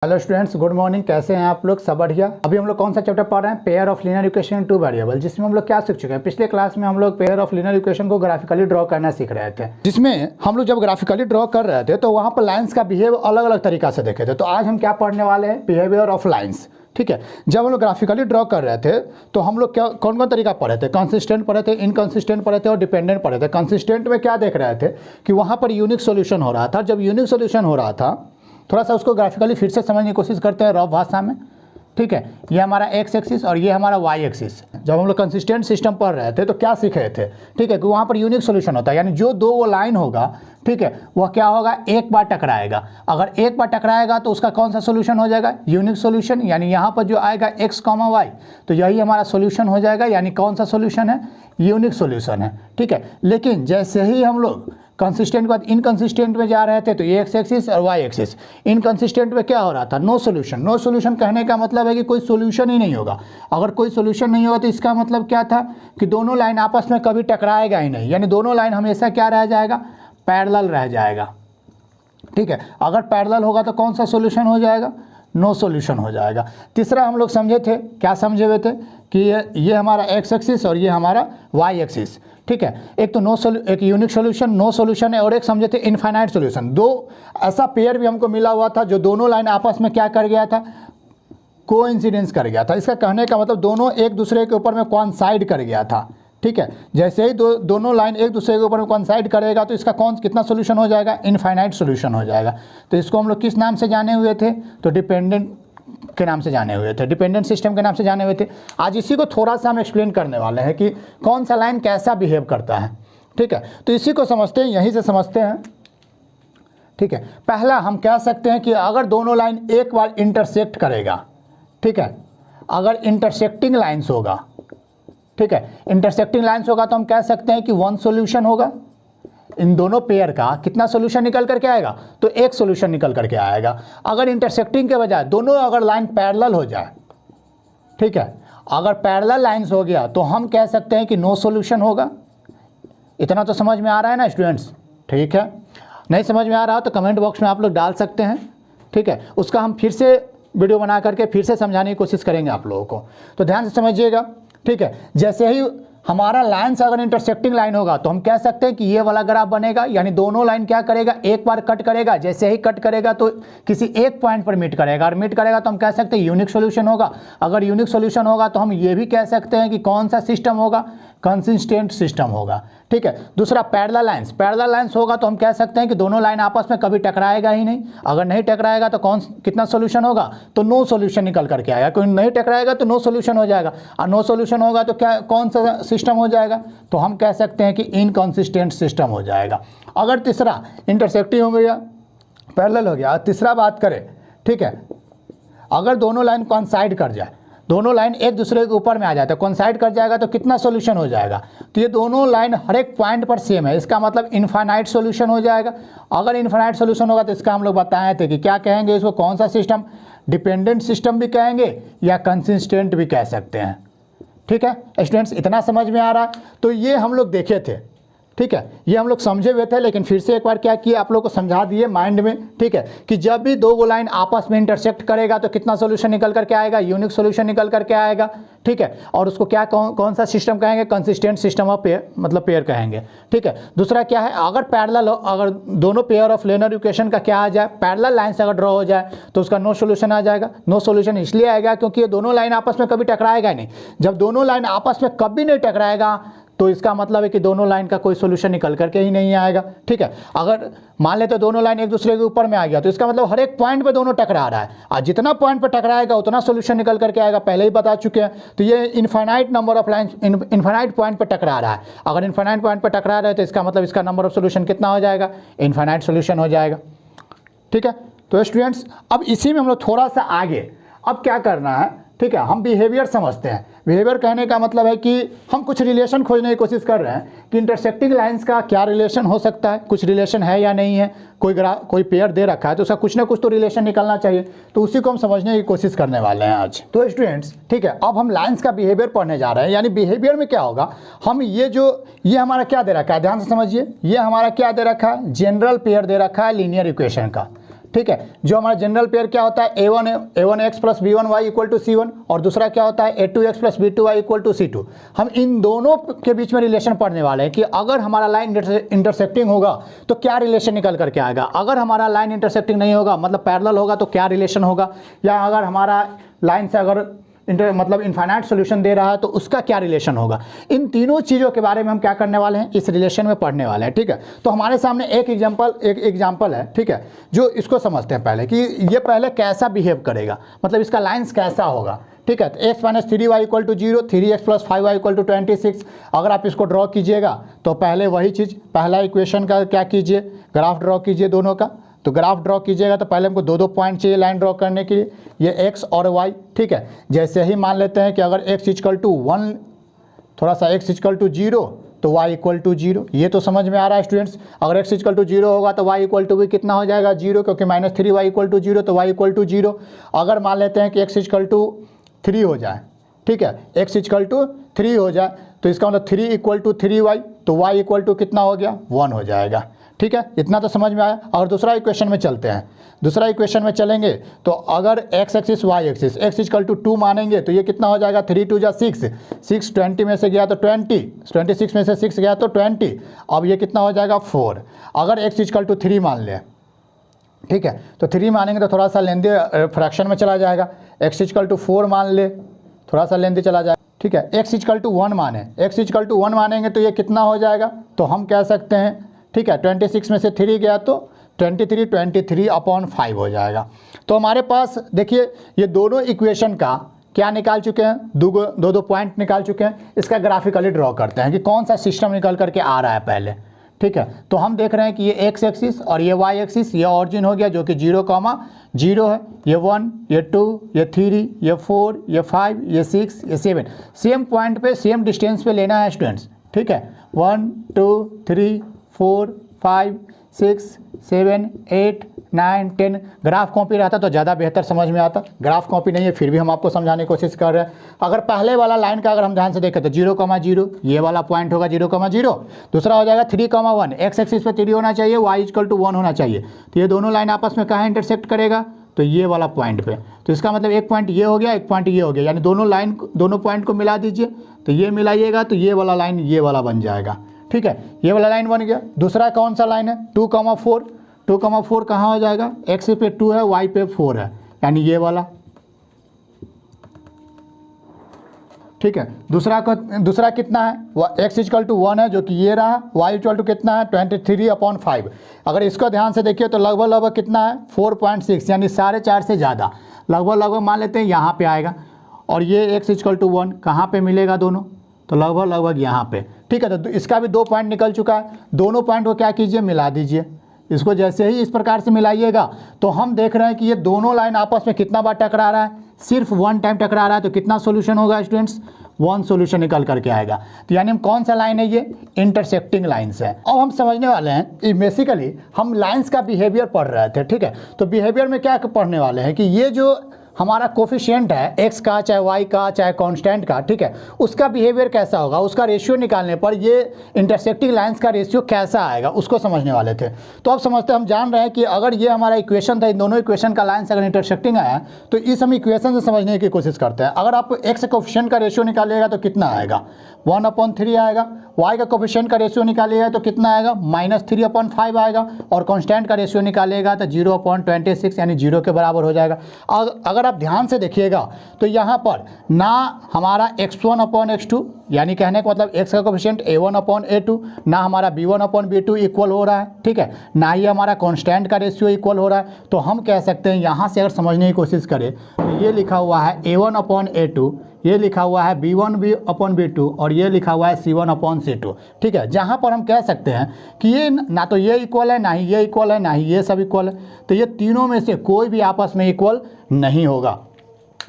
Hello students, good morning. कैसे हैं आप लोग? सब बढ़िया। अभी हम लोग कौन सा चैप्टर पढ़ रहे हैं? Pair of linear equation two variable, जिसमें हम लोग क्या सीख चुके हैं? पिछले क्लास में हम लोग पेयर ऑफ लीनियर इक्वेशन को ग्राफिकली ड्रॉ करना सीख रहे थे, जिसमें हम लोग जब ग्राफिकली ड्रॉ कर रहे थे तो वहाँ पर लाइन्स का बिहेव अलग अलग तरीका से देखे थे। तो आज हम क्या पढ़ने वाले हैं? Behaviour of lines. ठीक है, जब हम लोग ग्राफिकली ड्रॉ कर रहे थे तो हम लोग क्या कौन कौन तरीका पढ़े थे? कंसिस्टेंट पढ़े थे, इनकंसिस्टेंट पढ़े थे और डिपेंडेंट पढ़े थे। कंसिस्टेंट में क्या देख रहे थे कि वहाँ पर यूनिक सोल्यूशन हो रहा था। जब यूनिक सोल्यूशन हो रहा था, थोड़ा सा उसको ग्राफिकली फिर से समझने की कोशिश करते हैं रफ भाषा में। ठीक है, ये हमारा एक्स एक्सिस और ये हमारा वाई एक्सिस। जब हम लोग कंसिस्टेंट सिस्टम पढ़ रहे थे तो क्या सीख रहे थे? ठीक है, कि वहाँ पर यूनिक सोल्यूशन होता है, यानी जो दो वो लाइन होगा, ठीक है, वह क्या होगा? एक बार टकराएगा। अगर एक बार टकराएगा तो उसका कौन सा सोल्यूशन हो जाएगा? Unique solution. यानी यहाँ पर जो आएगा एक्स कॉमा वाई, तो यही हमारा सोल्यूशन हो जाएगा। यानी कौन सा सोल्यूशन है? यूनिक सोल्यूशन है। ठीक है, लेकिन जैसे ही हम लोग कंसिस्टेंट के बाद इनकंसिस्टेंट में जा रहे थे तो ये एक्स एक्सिस और वाई एक्सिस। इनकंसिस्टेंट में क्या हो रहा था? No solution. नो सोल्यूशन कहने का मतलब है कि कोई सोल्यूशन ही नहीं होगा। अगर कोई सोल्यूशन नहीं होगा तो इसका मतलब क्या था कि दोनों लाइन आपस में कभी टकराएगा ही नहीं, यानी दोनों लाइन हमेशा क्या रह जाएगा? पैरेलल रह जाएगा। ठीक है, अगर पैरेलल होगा तो कौन सा सोल्यूशन हो जाएगा? नो सोल्यूशन हो जाएगा। तीसरा हम लोग समझे थे, क्या समझे हुए थे कि ये हमारा एक्स एक्सिस और ये हमारा वाई एक्सिस। ठीक है, एक तो एक यूनिक सोल्यूशन, नो सोल्यूशन है, और एक समझे थे इनफाइनाइट सोल्यूशन। दो ऐसा पेयर भी हमको मिला हुआ था जो दोनों लाइन आपस में क्या कर गया था? कोइंसिडेंस कर गया था। इसका कहने का मतलब दोनों एक दूसरे के ऊपर में कोइंसाइड कर गया था। ठीक है, जैसे ही दोनों लाइन एक दूसरे के ऊपर में कोइंसाइड करेगा तो इसका कितना सोल्यूशन हो जाएगा? इनफाइनाइट सोल्यूशन हो जाएगा। तो इसको हम लोग किस नाम से जाने हुए थे? तो डिपेंडेंट के नाम से जाने हुए थे, डिपेंडेंट सिस्टम के नाम से जाने हुए थे। आज इसी को थोड़ा सा हम एक्सप्लेन करने वाले हैं कि कौन सा लाइन कैसा बिहेव करता है। ठीक है, तो इसी को समझते हैं, यहीं से समझते हैं। ठीक है, पहला हम कह सकते हैं कि अगर दोनों लाइन एक बार इंटरसेक्ट करेगा, ठीक है, अगर इंटरसेक्टिंग लाइन्स होगा, ठीक है, इंटरसेक्टिंग लाइन्स होगा तो हम कह सकते हैं कि वन सॉल्यूशन होगा। इन दोनों पेयर का कितना सोल्यूशन निकल करके आएगा? तो एक सोल्यूशन निकल करके आएगा। अगर इंटरसेक्टिंग के बजाय दोनों अगर लाइन पैरेलल हो जाए, ठीक है, अगर पैरेलल लाइंस हो गया तो हम कह सकते हैं कि नो सोल्यूशन होगा। इतना तो समझ में आ रहा है ना स्टूडेंट्स? ठीक है, नहीं समझ में आ रहा हो तो कमेंट बॉक्स में आप लोग डाल सकते हैं। ठीक है, उसका हम फिर से वीडियो बना करके फिर से समझाने की कोशिश करेंगे आप लोगों को, तो ध्यान से समझिएगा। ठीक है, जैसे ही हमारा लाइन से अगर इंटरसेक्टिंग लाइन होगा तो हम कह सकते हैं कि ये वाला ग्राफ बनेगा, यानी दोनों लाइन क्या करेगा? एक बार कट करेगा। जैसे ही कट करेगा तो किसी एक पॉइंट पर मीट करेगा, और मीट करेगा तो हम कह सकते हैं यूनिक सोल्यूशन होगा। अगर यूनिक सोल्यूशन होगा तो हम ये भी कह सकते हैं कि कौन सा सिस्टम होगा? कंसिस्टेंट सिस्टम होगा। ठीक है, दूसरा पैरेलल लाइंस। पैरेलल लाइंस होगा तो हम कह सकते हैं कि दोनों लाइन आपस में कभी टकराएगा ही नहीं। अगर नहीं टकराएगा तो कितना सोल्यूशन होगा? तो नो सोल्यूशन निकल करके आएगा। कोई नहीं टकराएगा तो नो सोल्यूशन हो जाएगा, और नो सोल्यूशन होगा तो क्या कौन सा सिस्टम हो जाएगा? तो हम कह सकते हैं कि इनकंसिस्टेंट सिस्टम हो जाएगा। अगर तीसरा इंटरसेक्टिंग हो गया, पैरेलल हो गया, तीसरा बात करें, ठीक है, अगर दोनों लाइन कोइंसाइड कर जाए, दोनों लाइन एक दूसरे के ऊपर में आ जाता है, कोइंसाइड कर जाएगा तो कितना सोल्यूशन हो जाएगा? तो ये दोनों लाइन हर एक पॉइंट पर सेम है, इसका मतलब इनफाइनाइट सोल्यूशन हो जाएगा। अगर इनफाइनाइट सोल्यूशन होगा तो इसका हम लोग बताए थे कि क्या कहेंगे इसको? कौन सा सिस्टम? डिपेंडेंट सिस्टम भी कहेंगे या कंसिस्टेंट भी कह सकते हैं। ठीक है स्टूडेंट्स, इतना समझ में आ रहा है? तो ये हम लोग देखे थे। ठीक है, ये हम लोग समझे हुए थे, लेकिन फिर से एक बार क्या किया, आप लोग को समझा दिए माइंड में। ठीक है, कि जब भी दो लाइन आपस में इंटरसेक्ट करेगा तो कितना सोल्यूशन निकल करके आएगा? यूनिक सोल्यूशन निकल करके आएगा। ठीक है, और उसको क्या कौन सा सिस्टम कहेंगे? कंसिस्टेंट सिस्टम ऑफ पेयर, मतलब पेयर कहेंगे। ठीक है, दूसरा क्या है? अगर पैरेलल हो, अगर दोनों पेयर ऑफ लीनियर इक्वेशन का क्या आ जाए? पैरेलल लाइन से अगर ड्रॉ हो जाए तो उसका नो सोल्यूशन आ जाएगा। नो सोल्यूशन इसलिए आएगा क्योंकि ये दोनों लाइन आपस में कभी टकराएगा नहीं। जब दोनों लाइन आपस में कभी नहीं टकराएगा तो इसका मतलब है कि दोनों लाइन का कोई सोल्यूशन निकल करके ही नहीं आएगा। ठीक है, अगर मान लेते दोनों लाइन एक दूसरे के ऊपर में आ गया तो इसका मतलब हर एक पॉइंट पे दोनों टकरा रहा है, और जितना पॉइंट पे टकराएगा उतना सोल्यूशन निकल करके आएगा, पहले ही बता चुके हैं। तो ये infinite number of line infinite point पे टकरा रहा है। अगर इनफाइनाइट पॉइंट पे टकरा रहा है तो इसका मतलब इसका नंबर ऑफ सोल्यूशन कितना हो जाएगा? इनफाइनाइट सोल्यूशन हो जाएगा। ठीक है, तो स्टूडेंट्स अब इसी में हम लोग थोड़ा सा आगे अब क्या करना है? ठीक है, हम बिहेवियर समझते हैं। बिहेवियर कहने का मतलब है कि हम कुछ रिलेशन खोजने की कोशिश कर रहे हैं कि इंटरसेक्टिंग लाइंस का क्या रिलेशन हो सकता है, कुछ रिलेशन है या नहीं है। कोई पेयर दे रखा है तो उसका कुछ ना कुछ तो रिलेशन निकलना चाहिए, तो उसी को हम समझने की कोशिश करने वाले हैं आज। तो स्टूडेंट्स ठीक है, अब हम लाइंस का बिहेवियर पढ़ने जा रहे हैं। यानी बिहेवियर में क्या होगा, हम ये हमारा क्या दे रखा है, ध्यान से समझिए। ये हमारा क्या दे रखा है? जनरल पेयर दे रखा है लीनियर इक्वेशन का। ठीक है। जो हमारा जनरल पेयर क्या होता है, a1 x plus b1y equal to c1, और दूसरा क्या होता है a2 x plus b2y equal to c2। हम इन दोनों के बीच में रिलेशन पढ़ने वाले हैं कि अगर हमारा लाइन इंटरसेक्टिंग होगा तो क्या रिलेशन निकल करके आएगा, अगर हमारा लाइन इंटरसेक्टिंग नहीं होगा मतलब पैरेलल होगा तो क्या रिलेशन होगा, या अगर हमारा लाइन से अगर मतलब इनफाइनाइट सॉल्यूशन दे रहा है तो उसका क्या रिलेशन होगा। इन तीनों चीज़ों के बारे में हम क्या करने वाले हैं, इस रिलेशन में पढ़ने वाले हैं, ठीक है। तो हमारे सामने एक एग्जांपल है, ठीक है, जो इसको समझते हैं पहले कि ये पहले कैसा बिहेव करेगा, मतलब इसका लाइन्स कैसा होगा, ठीक है। तो x minus 3y equal to 0, 3x plus 5y equal to 26। अगर आप इसको ड्रॉ कीजिएगा तो पहले वही चीज़, पहला इक्वेशन का क्या कीजिए, ग्राफ ड्रॉ कीजिए दोनों का। तो ग्राफ ड्रॉ कीजिएगा तो पहले हमको दो पॉइंट चाहिए लाइन ड्रॉ करने के लिए, ये x और y, ठीक है। जैसे ही मान लेते हैं कि अगर x इक्वल टू 1, थोड़ा सा x इक्वल टू 0 तो y इक्वल टू 0, ये तो समझ में आ रहा है स्टूडेंट्स। अगर x इक्वल टू 0 होगा तो y इक्वल टू भी कितना हो जाएगा 0, क्योंकि माइनस 3y इक्वल टू 0 तो y इक्वल टू 0। अगर मान लेते हैं कि x इक्वल टू 3 हो जाए, ठीक है, x इक्वल टू 3 हो जाए तो इसका मतलब 3 इक्वल टू 3y, तो y इक्वल टू कितना हो गया 1 हो जाएगा, ठीक है। इतना तो समझ में आया। और दूसरा इक्वेशन में चलते हैं, दूसरा इक्वेशन में चलेंगे तो अगर x axis y axis, x equal to 2 मानेंगे तो ये कितना हो जाएगा 3 2 जा 6, 6 20 में से गया तो 20, 26 में से 6 गया तो 20, अब ये कितना हो जाएगा 4। अगर x इक्वल टू 3 मान लें, ठीक है, तो 3 मानेंगे तो थोड़ा सा लेंदी फ्रैक्शन में चला जाएगा। x इक्वल टू 4 मान ले, थोड़ा सा लेंदी चला जाएगा, ठीक है। x इक्वल टू 1 माने, x इक्वल टू 1 मानेंगे तो ये कितना हो जाएगा, तो हम कह सकते हैं, ठीक है, 26 में से 3 गया तो 23/5 हो जाएगा। तो हमारे पास देखिए ये दोनों इक्वेशन का क्या निकाल चुके हैं, दो पॉइंट निकाल चुके हैं। इसका ग्राफिकली ड्रॉ करते हैं कि कौन सा सिस्टम निकल करके आ रहा है पहले, ठीक है। तो हम देख रहे हैं कि ये x एक्सिस और ये y एक्सिस, ये ऑरिजिन हो गया जो कि 0,0 है, ये 1, ये 2, ये 3, ये 4, ये 5, ये 6, ये 7, सेम पॉइंट पे सेम डिस्टेंस पे लेना है स्टूडेंट्स, ठीक है। 1 2 3 4 5 6 7 8 9 10। ग्राफ कॉपी रहता तो ज़्यादा बेहतर समझ में आता, ग्राफ कॉपी नहीं है फिर भी हम आपको समझाने की कोशिश कर रहे हैं। अगर पहले वाला लाइन का अगर हम ध्यान से देखें तो 0,0 ये वाला पॉइंट होगा 0,0, दूसरा हो जाएगा 3,1, x एक्सिस पे 3 होना चाहिए, y इक्वल टू 1 होना चाहिए। तो ये दोनों लाइन आपस में कहाँ इंटरसेक्ट करेगा, तो ये वाला पॉइंट पे। तो इसका मतलब एक पॉइंट ये हो गया, एक पॉइंट ये हो गया, यानी दोनों पॉइंट को मिला दीजिए, तो ये मिलाइएगा तो ये वाला लाइन ये वाला बन जाएगा, ठीक है, ये वाला लाइन बन गया। दूसरा कौन सा लाइन है 2,4, 2,4 कहाँ हो जाएगा, x पे 2 है y पे 4 है, यानी ये वाला, ठीक है। दूसरा कितना है, x इक्वल टू 1 है जो कि ये रहा, y इक्वल टू कितना है 23/5। अगर इसको ध्यान से देखिए तो लगभग कितना है 4.6, यानी 4.5 से ज़्यादा, लगभग मान लेते हैं यहाँ पे आएगा। और ये x इक्वल टू 1 कहाँ पे मिलेगा दोनों, तो लगभग यहाँ पे, ठीक है। तो इसका भी 2 पॉइंट निकल चुका है, दोनों पॉइंट को क्या कीजिए मिला दीजिए। इसको जैसे ही इस प्रकार से मिलाइएगा तो हम देख रहे हैं कि ये दोनों लाइन आपस में कितना बार टकरा रहा है, सिर्फ 1 टाइम टकरा रहा है। तो कितना सॉल्यूशन होगा स्टूडेंट्स, 1 सॉल्यूशन निकल करके आएगा। तो यानी हम कौन सा लाइन है, ये इंटरसेक्टिंग लाइन्स है। अब हम समझने वाले हैं बेसिकली हम लाइन्स का बिहेवियर पढ़ रहे थे, ठीक है। तो बिहेवियर में क्या पढ़ने वाले हैं कि ये जो हमारा कोफिशिएंट है x का चाहे y का चाहे कांस्टेंट का, ठीक है, उसका बिहेवियर कैसा होगा, उसका रेशियो निकालने पर ये इंटरसेक्टिंग लाइंस का रेशियो कैसा आएगा उसको समझने वाले थे। तो अब समझते हम जान रहे हैं कि अगर ये हमारा इक्वेशन था, इन दोनों इक्वेशन का लाइंस अगर इंटरसेक्टिंग आया तो इस हम इक्वेशन से समझने की कोशिश करते हैं। अगर आप x कोफिशिएंट का रेशियो निकालिएगा तो कितना आएगा 1/3 आएगा, y का कोफिशिएंट का रेशियो निकालिएगा तो कितना आएगा -3/5 आएगा, और कांस्टेंट का रेशियो निकालिएगा तो 0/26 यानी 0 के बराबर हो जाएगा। अगर आप ध्यान से देखिएगा तो यहाँ पर ना हमारा x1/x2 यानी कहने का मतलब x का कोफिशिएंट a1/a2, ना हमारा b1/b2 इक्वल हो रहा है, ठीक है, ना ही हमारा कांस्टेंट का रेशियो इक्वल हो रहा है। तो हम कह सकते हैं यहाँ से अगर समझने की कोशिश करें तो ये लिखा हुआ है a1/a2, ये लिखा हुआ है b1/b2 और ये लिखा हुआ है c1/c2, ठीक है। जहाँ पर हम कह सकते हैं कि ये ना तो ये इक्वल है, ना ही ये इक्वल है, ना ही ये सब इक्वल है, तो ये तीनों में से कोई भी आपस में इक्वल नहीं होगा।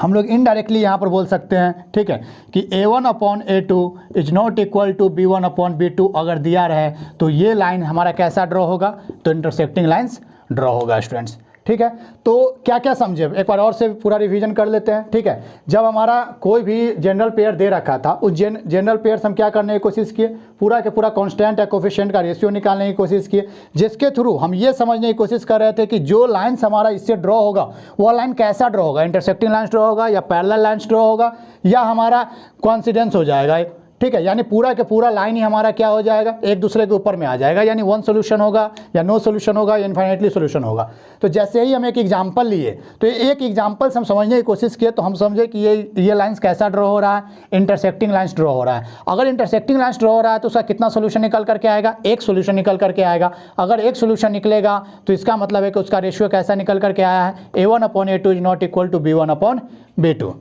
हम लोग इनडायरेक्टली यहाँ पर बोल सकते हैं, ठीक है, कि a1/a2 is not equal to b1/b2 अगर दिया रहे तो ये लाइन हमारा कैसा ड्रॉ होगा, तो इंटरसेक्टिंग लाइन्स ड्रॉ होगा स्टूडेंट्स, ठीक है। तो क्या क्या समझे, एक बार और से पूरा रिवीजन कर लेते हैं, ठीक है। जब हमारा कोई भी जनरल पेयर दे रखा था, उस जनरल पेयर हम क्या करने की कोशिश किए, पूरा के पूरा कांस्टेंट या कोफिशिएंट का रेशियो निकालने की कोशिश किए, जिसके थ्रू हम ये समझने की कोशिश कर रहे थे कि जो लाइन्स हमारा इससे ड्रॉ होगा वो लाइन कैसा ड्रॉ होगा, इंटरसेक्टिंग लाइन्स ड्रॉ होगा या पैरेलल लाइन्स ड्रॉ होगा या हमारा कोइंसिडेंस हो जाएगा, ठीक है। यानी पूरा के पूरा लाइन ही हमारा क्या हो जाएगा, एक दूसरे के ऊपर में आ जाएगा, यानी वन सोल्यूशन होगा या नो सोल्यूशन होगा या इन्फाइनेटली सोल्यूशन होगा। तो जैसे ही हम एक एग्जांपल लिए, तो एक एग्जांपल से हम समझने की कोशिश किए, तो हम समझे कि ये लाइंस कैसा ड्रॉ हो रहा है, इंटरसेक्टिंग लाइंस ड्रॉ हो रहा है। अगर इंटरसेक्टिंग लाइंस ड्रॉ हो रहा है तो उसका कितना सोल्यूशन निकल करके आएगा, एक सोल्यूशन निकल करके आएगा। अगर एक सोल्यूशन निकलेगा तो इसका मतलब है कि उसका रेशियो कैसा निकल करके आया है, A1/A2 is not equal to B1/B2।